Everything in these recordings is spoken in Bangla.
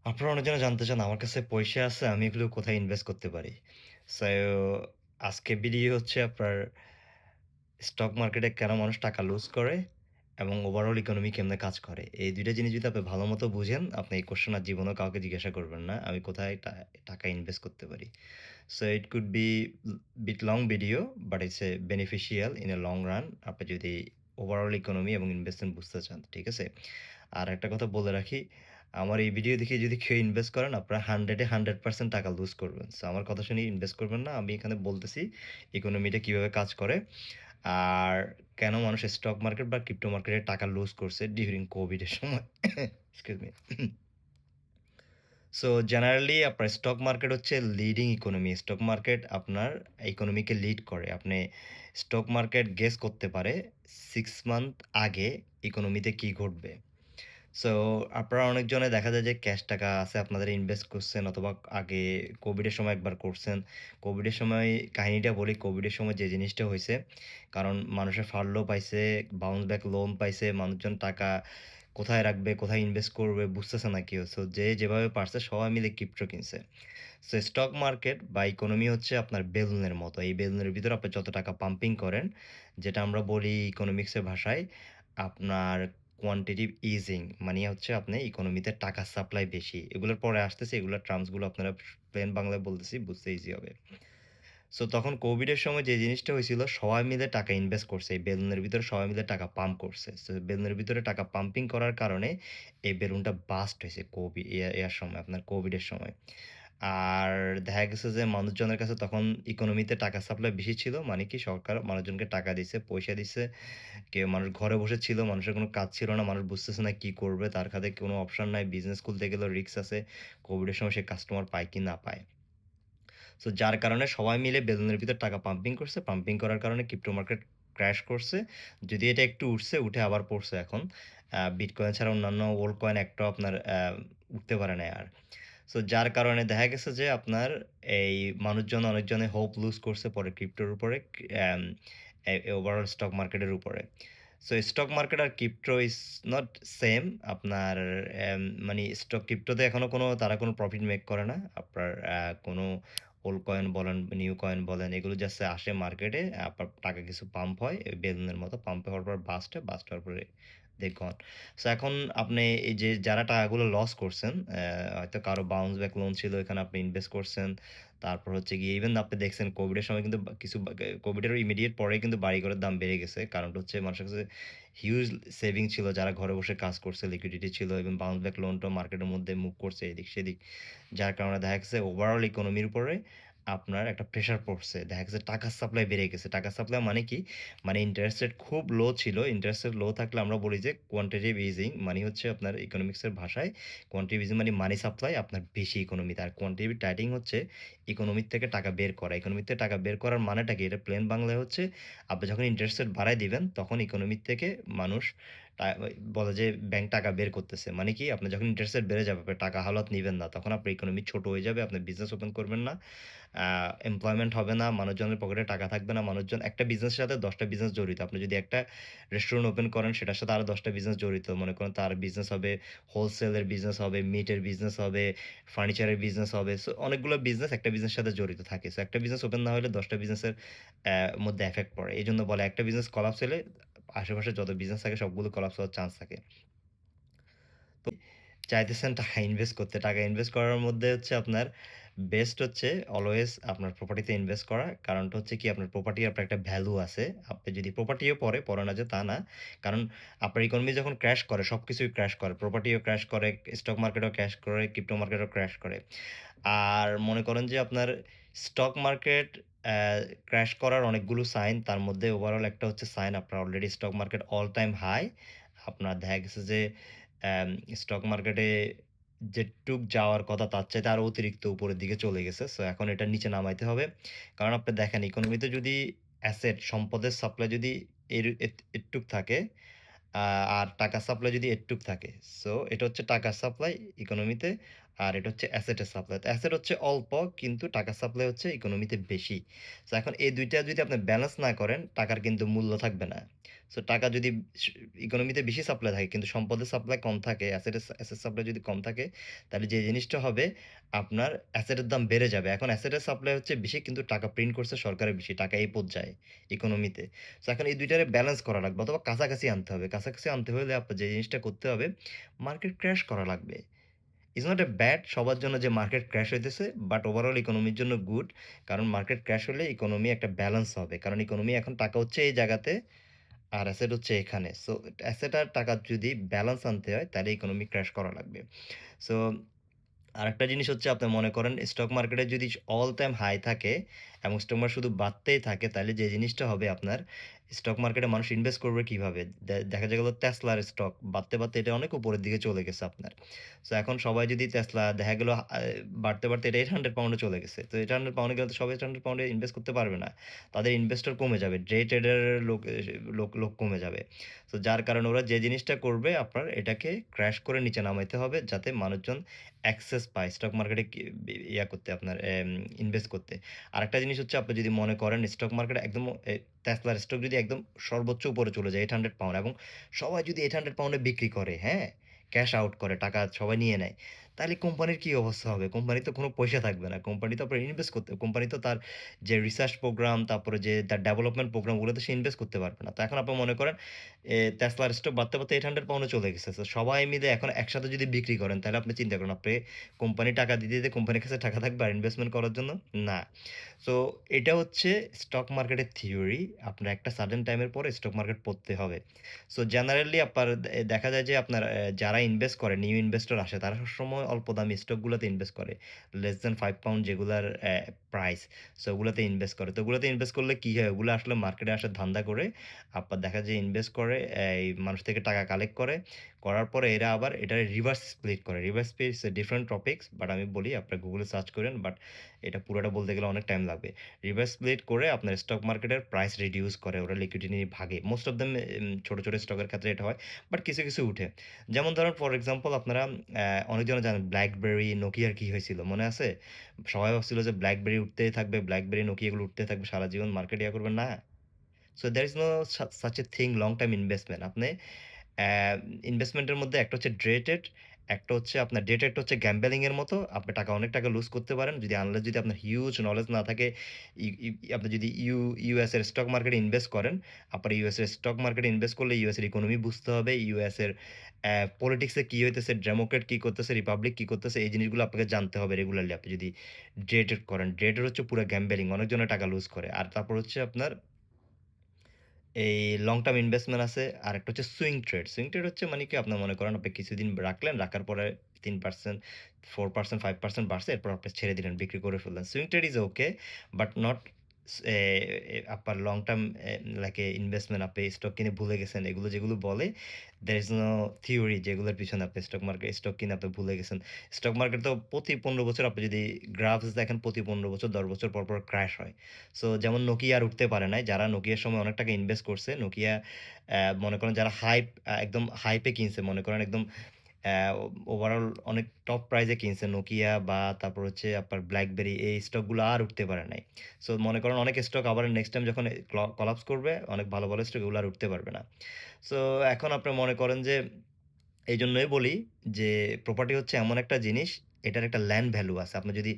আপনারা অনেকজনে জানতে চান আমার কাছে পয়সা আছে, আমি এগুলো কোথায় ইনভেস্ট করতে পারি? সো আজকে ভিডিও হচ্ছে আপনার স্টক মার্কেটে কেন মানুষ টাকা লুজ করে এবং ওভারঅল ইকোনমি কেমনে কাজ করে। এই ২ টা জিনিস যদি আপনি ভালোমতো বুঝেন, আপনি এই কোয়েশ্চেন আর জীবনেও কাউকে জিজ্ঞাসা করবেন না, আমি কোথায় টাকা ইনভেস্ট করতে পারি। So it could be bit long video, but it's a beneficial in a long run আপনি যদি ওভারঅল ইকোনমি এবং ইনভেস্টমেন্ট বুঝতে চান, ঠিক আছে? আর একটা কথা বলে রাখি, আমার এই ভিডিও দেখে যদি কেউ ইনভেস্ট করেন, আপনারা 100 এ 100% টাকা লুজ করবেন। সো আমার কথা শুনে ইনভেস্ট করবেন না। আমি এখানে বলতেছি ইকোনমিটা কিভাবে কাজ করে, আর কেন মানুষ স্টক মার্কেট বা ক্রিপ্টো মার্কেটে টাকা লুজ করছে ডিউরিং কোভিড এর সময়। Excuse me. সো জেনারেলি আপনার স্টক মার্কেট হচ্ছে লিডিং ইকোনমি। স্টক মার্কেট আপনার ইকোনমিকে লিড করে। আপনি স্টক মার্কেট গেস করতে পারে 6 মান্থ আগে ইকোনমিতে কি ঘটবে। সো আপনারা অনেকজনে দেখা যায় যে ক্যাশ টাকা আছে আপনাদের, ইনভেস্ট করছেন অথবা আগে কোভিডের সময় একবার করছেন। কোভিডের সময় কাহিনীটা বলি, কোভিডের সময় যে জিনিসটা হইছে, কারণ মানুষে ফার্লো পাইছে, বাউন্স ব্যাক লোন পাইছে, মানুষজন টাকা কোথায় রাখবে, কোথায় ইনভেস্ট করবে বুঝতেছে না কেউ। সো যে যেভাবে পারছে সবাই মিলে ক্রিপ্টো কিনছে। সো স্টক মার্কেট বা ইকোনমি হচ্ছে আপনার বেলুনের মতো। এই বেলুনের ভিতরে আপনি যত টাকা পাম্পিং করেন, যেটা আমরা বলি ইকোনমিক্সের ভাষায় আপনার কোয়ান্টিটিভ ইজিং, মানে হচ্ছে আপনি ইকোনমিতে টাকা সাপ্লাই বেশি। এগুলোর পরে আসতেছে, এগুলোর টার্মসগুলো আপনারা প্লেন বাংলায় বলতেছি, বুঝতে ইজি হবে। সো তখন কোভিডের সময় যে জিনিসটা হয়েছিল, সবাই মিলে টাকা ইনভেস্ট করছে। এই বেলুনের ভিতরে সবাই মিলে টাকা পাম্প করছে। সো বেলুনের ভিতরে টাকা পাম্পিং করার কারণে এই বেলুনটা বাস্ট হয়েছে ইয়ার সময়, আপনার কোভিডের সময়। আর দেখা গেছে যে মানুষজনের কাছে তখন ইকোনমিতে টাকা সাপ্লাই বেশি ছিল। মানে কি সরকার মানুষজনকে টাকা দিছে, পয়সা দিছে। মানুষ ঘরে বসে ছিল, মানুষের কোনো কাজ ছিল না, মানুষ বুঝতেছে না কি করবে, তার হাতে কোনো অপশন নাই, বিজনেস খুলতে গেলেও রিস্ক আছে। কোভিডের সময় সে কাস্টমার পায় কি না পায়। সো যার কারণে সবাই মিলে বেলুনের ভিতর টাকা পাম্পিং করছে। পাম্পিং করার কারণে ক্রিপ্টো মার্কেট ক্র্যাশ করছে। যদিও এটা একটু উঠছে, উঠে আবার পড়ছে এখন। বিটকয়েন ছাড়া অন্যান্য ওল্ড কয়েন একটাও আপনার উঠতে পারে নাই আর। সো যার কারণে দেখা গেছে যে আপনার এই মানুষজন অনেকজনে হোপ লুজ করছে পরে ক্রিপ্টোর উপরে, অ্যাম ওভারঅল স্টক মার্কেটের উপরে। সো স্টক মার্কেট আর ক্রিপ্টো ইজ নট সেম। আপনার মানে ক্রিপ্টোতে এখনো তারা কোনো প্রফিট মেক করে না। আপনার কোনো ওল্ড কয়েন বলেন, নিউ কয়েন বলেন, এগুলো জাস্ট আসে মার্কেটে, আপনার টাকা কিছু পাম্প হয় বেলুনের মতো, পাম্প হওয়ার পর বাস্ট হওয়ার পরে দে গন। সো এখন আপনি এই যে যারা টাকাগুলো লস করছেন, হয়তো কারো বাউন্স ব্যাক লোন ছিল, এখানে আপনি ইনভেস্ট করছেন। তারপর হচ্ছে গিয়ে ইভেন আপনি দেখছেন কোভিডের সময় কিন্তু কোভিডের ইমিডিয়েট পরেই কিন্তু বাড়িঘরের দাম বেড়ে গেছে। কারণটা হচ্ছে মানুষের কাছে হিউজ সেভিং ছিল, যারা ঘরে বসে কাজ করছে, লিকুইডিটি ছিল এবং বাউন্স ব্যাক লোনটাও মার্কেটের মধ্যে মুভ করছে এদিক সেদিক। যার কারণে দেখা গেছে ওভারঅল ইকোনমির উপরে আপনার একটা প্রেশার পড়ছে। দেখা গেছে টাকার সাপ্লাই বেড়ে গেছে। টাকার সাপ্লাই মানে কি? মানে ইন্টারেস্ট রেট খুব লো ছিল। ইন্টারেস্ট রেট লো থাকলে আমরা বলি যে কোয়ান্টিটেটিভ ইজিং, মানে হচ্ছে আপনার ইকোনমিক্সের ভাষায় কোয়ান্টিটিভ ইজিং মানে মানি সাপ্লাই আপনার বেশি ইকোনমিতে। আর কোয়ান্টিটিভ টাইটিং হচ্ছে ইকোনমির থেকে টাকা বের করা। ইকোনমির থেকে টাকা বের করার মানেটা কি? এটা প্লেন বাংলায় হচ্ছে আপনি যখন ইন্টারেস্ট রেট বাড়ায় দিবেন, তখন ইকোনমির থেকে মানুষ টা বলে যে ব্যাংক টাকা বের করতেছে। মানে কি? আপনার যখন ইন্টারেস্ট রেট বেড়ে যাবে, আপনি টাকা হাওলাত নিবেন না। তখন আপনার ইকোনমি ছোট হয়ে যাবে, আপনি বিজনেস ওপেন করবেন না। এমপ্লয়মেন্ট হবে না, মানুষজনের পকেটে টাকা থাকবে না। মানুষজন একটা বিজনেসের সাথে ১০ টা বিজনেস জড়িত। আপনি যদি একটা রেস্টুরেন্ট ওপেন করেন, সেটার সাথে আরো ১০ টা বিজনেস জড়িত। মনে করেন তার বিজনেস হবে, হোলসেলের বিজনেস হবে, মিটের বিজনেস হবে, ফার্নিচারের বিজনেস হবে। সো অনেকগুলো বিজনেস একটা বিজনেসের সাথে জড়িত থাকে। সো একটা বিজনেস ওপেন না হলে ১০ টা বিজনেসের মধ্যে এফেক্ট পড়ে। এজন্য বলে একটা বিজনেস কলাপস হলে আশেপাশে যত বিজনেস থাকে সবগুলো কলাপস হওয়ার চান্স থাকে। চাইতেছেন টাকা ইনভেস্ট করতে। টাকা ইনভেস্ট করার মধ্যে হচ্ছে আপনার বেস্ট হচ্ছে অলওয়েজ আপনার প্রপার্টিতে ইনভেস্ট করা। কারণটা হচ্ছে কি, আপনার প্রপার্টির আপনার একটা ভ্যালু আছে। আপনি যদি প্রপার্টিও পড়ে না যে তা না। কারণ আপনার ইকোনমি যখন ক্র্যাশ করে সবকিছুই ক্র্যাশ করে। প্রপার্টিও ক্র্যাশ করে, স্টক মার্কেটও ক্র্যাশ করে, ক্রিপ্টো মার্কেটও ক্র্যাশ করে। আর মনে করেন যে আপনার স্টক মার্কেট অ্যা ক্র্যাশ করার অনেকগুলো সাইন। তার মধ্যে ওভারঅল একটা হচ্ছে সাইন, আপনার already stock market all time high. আপনার দেখা গেছে যে অ্যাম স্টক মার্কেটে যেটুক যাওয়ার কথা তার চাইতে আরো অতিরিক্ত উপরের দিকে চলে গেছে। সো এখন এটার নিচে নামাইতে হবে। কারণ আপনি দেখেন ইকোনমিতে যদি সম্পদের সাপ্লাই যদি এটুক থাকে, আ আর টাকার সাপ্লাই যদি এটুক থাকে। সো এটা হচ্ছে টাকার সাপ্লাই ইকোনমিতে, আর এটা হচ্ছে অ্যাসেটের সাপ্লাই। তো অ্যাসেট হচ্ছে অল্প, কিন্তু টাকার সাপ্লাই হচ্ছে ইকোনমিতে বেশি। সো এখন এই ২ টা যদি আপনি ব্যালেন্স না করেন, টাকার কিন্তু মূল্য থাকবে না। সো টাকা যদি স ইকোনমিতে বেশি সাপ্লাই থাকে কিন্তু সম্পদের সাপ্লাই কম থাকে, অ্যাসেট সাপ্লাই যদি কম থাকে, তাহলে যে জিনিসটা হবে আপনার অ্যাসেটের দাম বেড়ে যাবে। এখন অ্যাসেটের সাপ্লাই হচ্ছে বেশি কিন্তু টাকা প্রিন্ট করছে সরকারের বেশি। টাকা এই পর্যায়ে ইকোনমিতে। সো এখন এই ২ টারে ব্যালেন্স করা লাগবে অথবা কাছাকাছি আনতে হবে। কাছাকাছি আনতে হলে আপনার যে জিনিসটা করতে হবে, মার্কেট ক্র্যাশ করা লাগবে। ইটস নট এ ব্যাড সবার জন্য যে মার্কেট ক্র্যাশ হইতেছে, বাট ওভারঅল ইকোনমির জন্য গুড। কারণ মার্কেট ক্র্যাশ হলে ইকোনমি একটা ব্যালেন্স হবে। কারণ ইকোনমি এখন টাকা হচ্ছে এই জায়গাতে আর অ্যাসেট হচ্ছে এখানে। সো অ্যাসেট আর টাকার যদি ব্যালেন্স আনতে হয় তাহলে ইকোনমি ক্র্যাশ করা লাগবে। সো আরেকটা জিনিস হচ্ছে আপনি মনে করেন স্টক মার্কেটে যদি অল টাইম হাই থাকে এবং স্টক মার্কেট শুধু বাড়তেই থাকে তাহলে যে জিনিসটা হবে আপনার স্টক মার্কেটে মানুষ ইনভেস্ট করবে কিভাবে? দেখা গেল Tesla র স্টক বাড়তে এটা অনেক উপরের দিকে চলে গেছে আপনার। সো এখন সবাই যদি Tesla দেখা গেল বাড়তে এটা 800 পাউন্ডে চলে গেছে। তো 800 পাউন্ডে গেলে তো সবাই 800 পাউন্ডে ইনভেস্ট করতে পারবে না। তাদের ইনভেস্টর কমে যাবে। ডে ট্রেডারের লোক কমে যাবে। তো যার কারণে ওরা যে জিনিসটা করবে আপনার এটাকে ক্র্যাশ করে নিচে নামাইতে হবে যাতে মানুষজন অ্যাক্সেস পায় স্টক মার্কেটে ইয়া করতে আপনার ইনভেস্ট করতে। আরেকটা জিনিস হচ্ছে আপনি যদি মনে করেন স্টক মার্কেটে একদম Tesla র স্টক যদি একদম সর্বোচ্চ উপরে চলে যায় 800 পাউন্ড এবং সবাই যদি 800 পাউন্ডে বিক্রি করে, হ্যাঁ? ক্যাশ আউট করে, টাকা সবাই নিয়ে নেয়। তাহলে কোম্পানির কি অবস্থা হবে? কোম্পানির তো কোনো পয়সা থাকবে না। কোম্পানি তো আপনার ইনভেস্ট করতে কোম্পানি তো তার যে রিসার্চ প্রোগ্রাম, তারপরে যে তার ডেভেলপমেন্ট প্রোগ্রাম ওগুলোতে সে ইনভেস্ট করতে পারবে না। তো এখন আপনি মনে করেন Tesla র স্টক বাড়তে 800 পাউন্ডে চলে গেছে। তো সবাই মিলে এখন একসাথে যদি বিক্রি করেন তাহলে আপনি চিন্তা করেন আপনি কোম্পানি টাকা দিতে কোম্পানির কাছে টাকা থাকবে আর ইনভেস্টমেন্ট করার জন্য? না। সো এটা হচ্ছে স্টক মার্কেটের থিওরি। আপনার একটা সার্টেন টাইমের পরে স্টক মার্কেট পড়তে হবে। সো জেনারেলি আপনার দেখা যায় যে আপনার যারা ইনভেস্ট করে, নিউ ইনভেস্টর আসে তারা সবসময় অল্প দামি স্টকগুলোতে ইনভেস্ট করে। লেস দ্যান 5 পাউন্ড যেগুলার প্রাইস, সো ওগুলাতে ইনভেস্ট করে। তো ওগুলাতে ইনভেস্ট করলে কি হয়? ওগুলো আসলে মার্কেটে আসার ধান্দা করে আপনার দেখা যায় ইনভেস্ট করে এই মানুষ থেকে টাকা কালেক্ট করে। করার পরে এরা আবার এটারে রিভার্স স্প্লিট করে। Reverse split is a different topics but আমি বলি আপনারা গুগলে সার্চ করেন বাট এটা পুরোটা বলতে গেলে অনেক টাইম লাগবে। রিভার্স স্প্লিট করে আপনার স্টক মার্কেটের প্রাইস রিডিউস করে। ওরা লিকুইডিটি নিয়ে ভাগে। মোস্ট অফ দেম ছোট স্টকের ক্ষেত্রে এটা হয়। বাট কিছু উঠে। যেমন ধরেন ফর এক্সাম্পল আপনারা অনেকজনে জানেন BlackBerry, Nokia র কি হয়েছিল মনে আছে? সবাই ভাবছিল যে BlackBerry উঠতেই থাকবে, BlackBerry, Nokia এগুলো উঠতেই থাকবে সারা জীবন মার্কেট ইয়া করবে। না। So there is no such a thing long term investment. আপনি অ্যা ইনভেস্টমেন্টের মধ্যে একটা হচ্ছে ডে ট্রেড, একটা হচ্ছে আপনার ডে ট্রেডটা হচ্ছে গ্যাম্বলিং এর মতো। আপনি অনেক টাকা লুজ করতে পারেন। যদি আপনার হিউজ নলেজ না থাকে, ই ই আপনি যদি ইউএস এর স্টক মার্কেটে ইনভেস্ট করেন, আপনার ইউএস এর স্টক মার্কেটে ইনভেস্ট করলে ইউএস এর ইকোনমি বুঝতে হবে। ইউএস এর পলিটিক্স এ কি হইতেছে, ডেমোক্রেট কি করতেছে, রিপাবলিক কি করতেছে এই জিনিসগুলো আপনাকে জানতে হবে রেগুলারলি আপনি যদি ডে ট্রেড করেন। ডে ট্রেড হচ্ছে পুরা গ্যাম্বলিং। অনেকজনের টাকা লুজ করে। আর তারপর হচ্ছে আপনার এই লং টার্ম ইনভেস্টমেন্ট আছে। আরেকটা হচ্ছে সুইং ট্রেড। সুইং ট্রেড হচ্ছে মানে কি আপনার মনে করেন আপনি কিছুদিন রাখলেন, রাখার পরে 3%, 4%, 5% বাড়ছে এরপর আপনি ছেড়ে দিলেন, বিক্রি করে ফেললেন। Swing trade is okay but not a আপনার লং টার্ম লাইক ইনভেস্টমেন্ট আপনি স্টক কিনে ভুলে গেছেন। এগুলো যেগুলো বলে there is no থিওরি যেগুলোর পিছনে আপনি স্টক কিনে আপনি ভুলে গেছেন। স্টক মার্কেট তো প্রতি 15 বছর আপনি যদি গ্রাফস দেখেন প্রতি 15 বছর 10 বছর পর ক্র্যাশ হয়। সো যেমন Nokia আর উঠতে পারে নাই। যারা Nokia র সময় অনেক টাকা ইনভেস্ট করছে, Nokia মনে করেন যারা একদম হাইপ এ কিনছে মনে করেন একদম অ্যা ওভারঅল অনেক টপ প্রাইস এ কিনছে Nokia বা তারপর হচ্ছে আপনার BlackBerry এই স্টকগুলো আর উঠতে পারে নাই। সো মনে করেন অনেক স্টক আবার নেক্সট টাইম যখন কলাপস করবে অনেক ভালো স্টক এগুলো আর উঠতে পারবে না। সো এখন আপনি মনে করেন যে এইজন্যই বলি যে প্রপার্টি হচ্ছে এমন একটা জিনিস, এটার একটা ল্যান্ড ভ্যালু আছে। আপনি যদি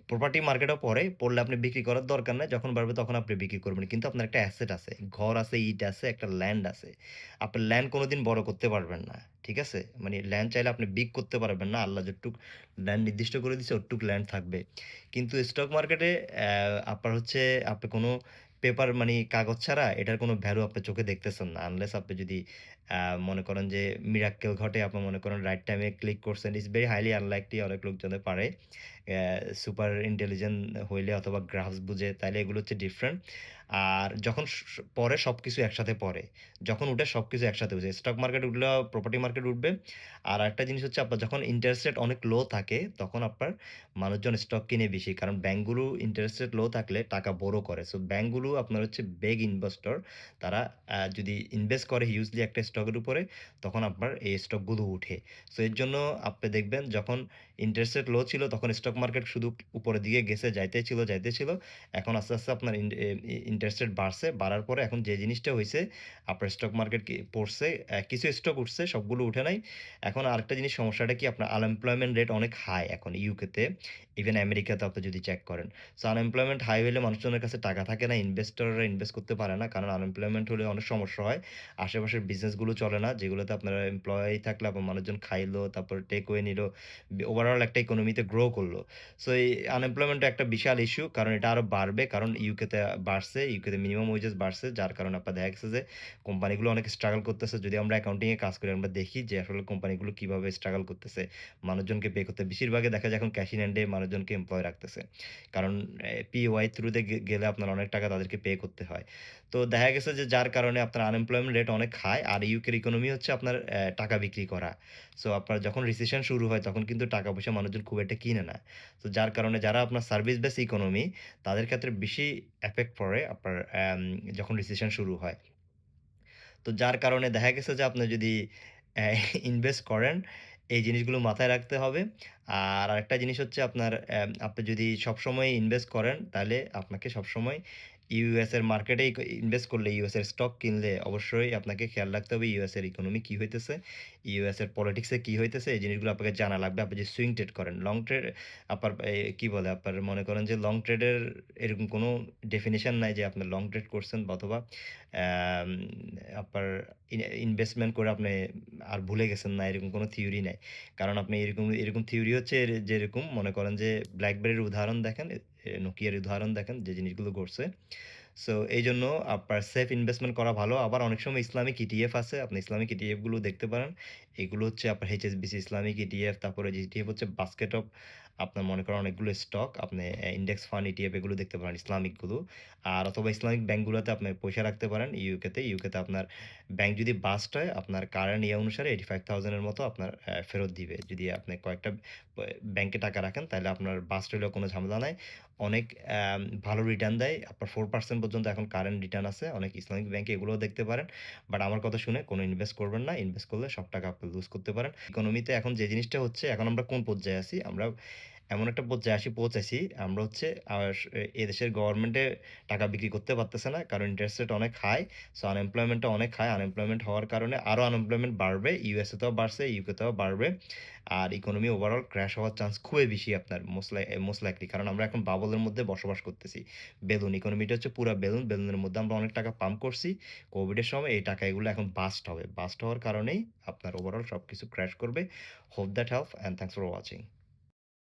প্রপার্টি মার্কেটেও পড়লে আপনি বিক্রি করার দরকার নাই। যখন বাড়বে তখন আপনি বিক্রি করবেন। কিন্তু আপনার একটা অ্যাসেট আছে। ঘর আছে, ইট আছে, একটা ল্যান্ড আছে। আপনি ল্যান্ড কোনদিন বড় করতে পারবেন না। ঠিক আছে? মানে ল্যান্ড চাইলে আপনি বিগ করতে পারবেন না। আল্লাহ যতটুক ল্যান্ড নির্দিষ্ট করে দিছে ওটুক ল্যান্ড থাকবে। কিন্তু স্টক মার্কেটে আপনার হচ্ছে আপনি কোন পেপার মানি কাগজ ছাড়া এটার কোন ভ্যালু আপনি চোখে দেখতেছেন না। আনলেস আপনি যদি আ মনে করেন যে মিরাক্কেল ঘটে আপনি মনে করেন রাইট টাইমে ক্লিক করছেন। ইটস ভেরি হাইলি আনলাইকলি অনেক লোকজনে পারে। অ্যা সুপার ইন্টেলিজেন্ট হইলে অথবা গ্রাফস বুঝে তাইলে এগুলো হচ্ছে ডিফারেন্ট। আর যখন পড়ে সবকিছু একসাথে পড়ে। যখন উঠে সবকিছু একসাথে উঠে। স্টক মার্কেট উঠলেও প্রপার্টি মার্কেট উঠবে। আর আরেকটা জিনিস হচ্ছে আপনার যখন ইন্টারেস্ট রেট অনেক লো থাকে তখন আপনার মানুষজন স্টক কিনে বেশি। কারণ ব্যাংকগুলো ইন্টারেস্ট রেট লো থাকলে টাকা করে। সো ব্যাংকগুলো আপনার হচ্ছে বিগ ইনভেস্টর। তারা যদি ইনভেস্ট করে হিউজলি একটা স্টক স্টকের উপরে, তখন আপনার এই স্টকগুলো উঠে। সো এর জন্য আপনি দেখবেন যখন ইন্টারেস্ট রেট লো ছিল তখন স্টক মার্কেট শুধু উপরের দিকে গেছে, যাইতেছিল, যাইতেছিল। এখন আস্তে, আস্তে আপনার ইন্টারেস্ট রেট বাড়ছে। বাড়ার পরে এখন যে জিনিসটা হইছে, আপনার স্টক মার্কেট পড়ছে, কিছু স্টক উঠছে, সবগুলো উঠে নাই। এখন আরেকটা জিনিস সমস্যাটা কি, আপনার আনএমপ্লয়মেন্ট রেট অনেক হাই এখন ইউকেতে, ইভেন আমেরিকাতে আপনি যদি চেক করেন। সো আনএমপ্লয়মেন্ট হাই হইলে মানুষজনের কাছে টাকা থাকে না, ইনভেস্টররা ইনভেস্ট করতে পারে না। কারণ আনএমপ্লয়মেন্ট হলে অনেক সমস্যা হয়। আশেপাশের বিজনেসগুলো চলে না, যেগুলোতে আপনার এমপ্লয়ি থাকলে আপনার মানুষজন খাইলো, তারপর টেক ওয়ে নিলো, ওভারঅল একটা ইকোনমিতে গ্রো করলো। সো এই আনএমপ্লয়মেন্ট একটা বিশাল ইস্যু, কারণ এটা আরো বাড়বে, কারণ ইউকেতে বাড়ছে, ইউকেতে মিনিমাম ওয়েজেস বাড়ছে, যার কারণে আপনার দেখা গেছে যে কোম্পানিগুলো অনেক স্ট্রাগল করতেছে। যদি আমরা অ্যাকাউন্টিংয়ে কাজ করি, আমরা দেখি যে আসলে কোম্পানিগুলো কিভাবে স্ট্রাগল করতেছে মানুষজনকে পে করতে। বেশিরভাগই দেখা যায় এখন ক্যাশ ইন হ্যান্ডে মানুষজনকে এমপ্লয় রাখতেছে, কারণ পিওয়াই থ্রুতে গেলে আপনার অনেক টাকা তাদেরকে পে করতে হয়। তো দেখা গেছে যে যার কারণে আপনার আনএমপ্লয়মেন্ট রেট অনেক হাই। আর ইউকের ইকোনমি হচ্ছে আপনার টাকা বিক্রি করা। সো আপনার যখন রিসেশন শুরু হয় তখন কিন্তু টাকা পয়সা মানুষজন খুব একটা কিনে না। তো যার কারণে যারা আপনার সার্ভিস বেস ইকোনমি, তাদের ক্ষেত্রে বেশি এফেক্ট পড়ে আপনার যখন রিসেশন শুরু হয়। তো যার কারণে দেখা গেছে যে আপনি যদি অ্যা ইনভেস্ট করেন, এই জিনিসগুলো মাথায় রাখতে হবে। আর আরেকটা জিনিস হচ্ছে আপনার আপনি যদি সবসময় ইনভেস্ট করেন, তাহলে আপনাকে সবসময় ইউএস এর মার্কেটেই ইনভেস্ট করলে, ইউএস এর স্টক কিনলে অবশ্যই আপনাকে খেয়াল রাখতে হবে ইউএস এর ইকোনমি কি হইতেছে, ইউএস এর পলিটিক্সে কি হইতেছে, এই জিনিসগুলো আপনাকে জানা লাগবে। আপনি যে সুইং ট্রেড করেন, লং ট্রেড, আপনার কি বলে, আপনার মনে করেন যে লং ট্রেডের এরকম কোনো ডেফিনিশন নাই যে আপনি লং ট্রেড করছেন অথবা অ্যাম আপনার ইনভেস্টমেন্ট করে আপনি আর ভুলে গেছেন না, এরকম কোনো থিওরি নাই। কারণ আপনি এরকম থিওরি হচ্ছে যেরকম মনে করেন যে BlackBerry-র উদাহরণ দেখেন, Nokia-র উদাহরণ দেখেন যে জিনিসগুলো ঘটছে। সো এইজন্য আপনার সেফ ইনভেস্টমেন্ট করা ভালো। আবার অনেক সময় ইসলামিক ইটিএফ আছে। আপনি ইসলামিক ইটিএফ গুলো দেখতে পারেন। এগুলো হচ্ছে আপনার HSBC ইসলামিক ইটিএফ, তারপরে যে ইটিএফ হচ্ছে বাস্কেট অফ, আপনার মনে করেন অনেকগুলো স্টক, আপনি ইন্ডেক্স ফান্ড ইটিএফ এগুলো দেখতে পারেন ইসলামিক গুলো। আর অথবা ইসলামিক ব্যাংকগুলোতে আপনি পয়সা রাখতে পারেন ইউকেতে। ইউকেতে আপনার ব্যাংক যদি বাস্ট হয়, আপনার কারেন্ট অনুসারে 85,000 এর মতো আপনার ফেরত দিবে। যদি আপনি কয়েকটা ব্যাংকে টাকা রাখেন, তাহলে আপনার বাস্ট হইলেও কোনো ঝামেলা নাই। অনেক ভালো রিটার্ন দেয়। আপনার 4% পর্যন্ত এখন কারেন্ট রিটার্ন আছে অনেক ইসলামিক ব্যাংকে, এগুলোও দেখতে পারেন। বাট আমার কথা শুনে কোনো ইনভেস্ট করবেন না। ইনভেস্ট করলে সব টাকা আপনি লুজ করতে পারেন। ইকোনমিতে এখন যে জিনিসটা হচ্ছে, এখন আমরা কোন পর্যায়ে আছি? আমরা এমন একটা পর্যায়ে পৌঁছেছি, আমরা হচ্ছে এদেশের গভর্নমেন্টে টাকা বিক্রি করতে পারতেছে না। কারণ ইন্টারেস্ট রেট অনেক হাই। সো আনএমপ্লয়মেন্টটা অনেক হাই। আনএমপ্লয়মেন্ট হওয়ার কারণে আরো আনএমপ্লয়মেন্ট বাড়বে। ইউএসএ তেও বাড়ছে, ইউকে তেও বাড়বে। আর ইকোনমি ওভারঅল ক্র্যাশ হওয়ার চান্স খুবই বেশি আপনার মোস্ট লাইকলি। কারণ আমরা এখন বাবলের মধ্যে বসবাস করতেছি। বেলুন ইকোনমিটা হচ্ছে পুরা বেলুন। বেলুনের মধ্যে আমরা অনেক টাকা পাম্প করছি কোভিডের সময়। এই টাকা এগুলো এখন বাস্ট হবে। বাস্ট হওয়ার কারণেই আপনার ওভারঅল সবকিছু ক্র্যাশ করবে। Hope that help, and thanks for watching.